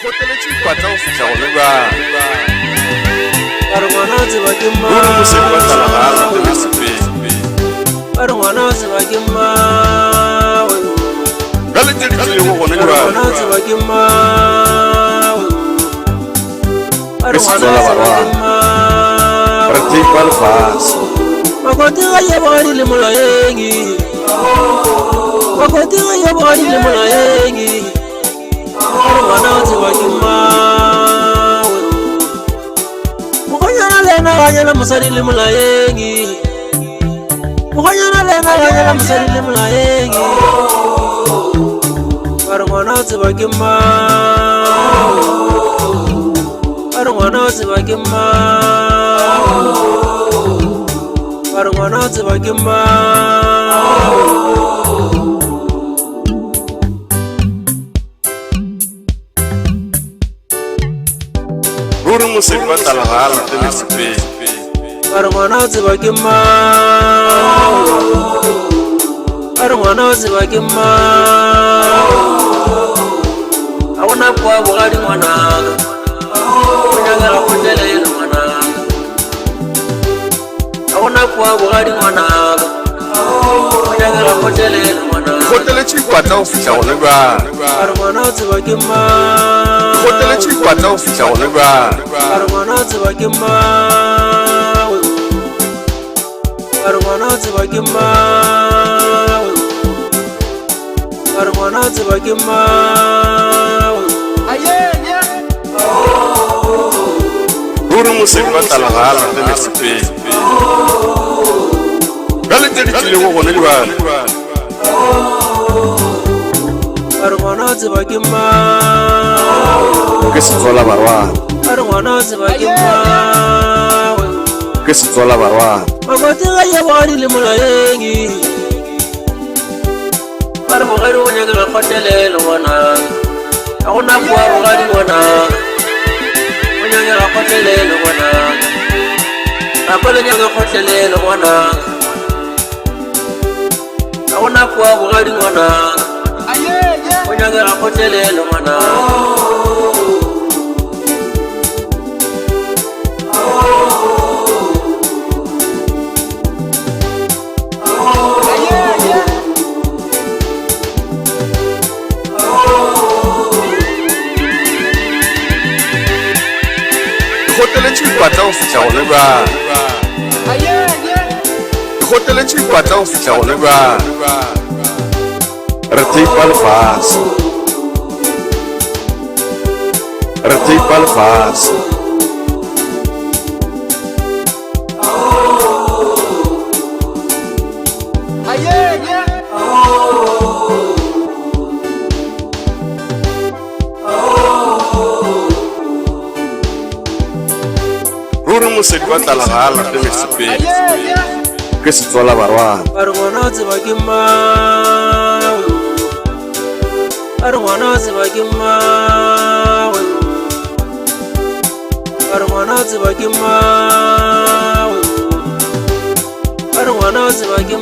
Hotelletti patla o fihla go le ba. Are ngwana tseba ke Ruri mo se ba tla ga la tena sepe. Are ngwana tseba ke Ka le tedi le go gone Are ba. ngwana tseba ke Are ngwana tseba tseba ke Re tse pa le fase. Makoti ga ye bogadi le molaengi Makoti ga ye bogadi le molaengi Are ngwana tseba ke Mokonyana lena ga nyala mosadi le molaengi Mokonyana lena ga nyala mosadi le molaengi Are ngwana tseba ke Are ngwana tseba ke Are ngwana tseba ke Ruri mo se ba tla ga la tena sepe. Are ngwana tseba ke Are ngwana tseba ke A bona kwa bogadi ngwana O nyaka ga kgotlelele ngwana A bona kwa bogadi ngwana O nyaka ga kgotlelele ngwana Hotelletti patla o fihla go le ba. Are ngwana tseba ke Hotelletti patla o fihla go le ba. Are ngwana tseba ke Are ngwana tseba ke Are ngwana tseba ke Ruri mo se ba tla ga la tena sepe. Ka le tedi le go gone ba. Are ngwana tseba ke Ke se tsola barwa. Are ngwana tseba ke Ke se tsola barwa. Makoti ga ye bogadi le molaengi Are bogadi o nyaka ga kgotlelele ngwana A gona kwa bogadi ngwana O nyaka ga kgotlelele ngwana Gape le nyaka kgotlelele ngwana A gona kwa bogadi ngwana O nyaka ga kgotlelele ngwana Hotelletti patla o fihla go le ba. Hotelletti patla o fihla go le ba. Re tse pa le fase. Re tse pa le fase. Ruri mo se ba tla ga la tena sepe. Ke se tsola barwa. Are ngwana tseba ke Are ngwana tseba ke Are ngwana tseba ke Are ngwana tseba ke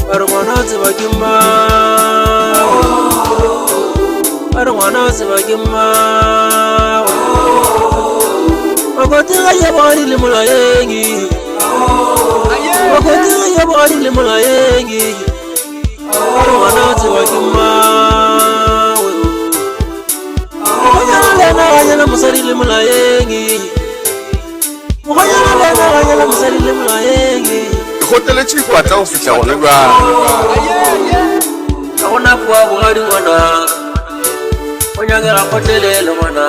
Are ngwana tseba ke Are ngwana tseba ke Makoti ga ye bogadi le molaengi Makoti ga ye bogadi le molaengi Are ngwana tseba ke Mokonyana lena ga nyala mosadi le molaengi Mokonyana lena ga nyala mosadi le molaengi Hotelletti patla o fihla go le ba. A gona kwa bogadi ngwana O nyaka ga kgotlelele ngwana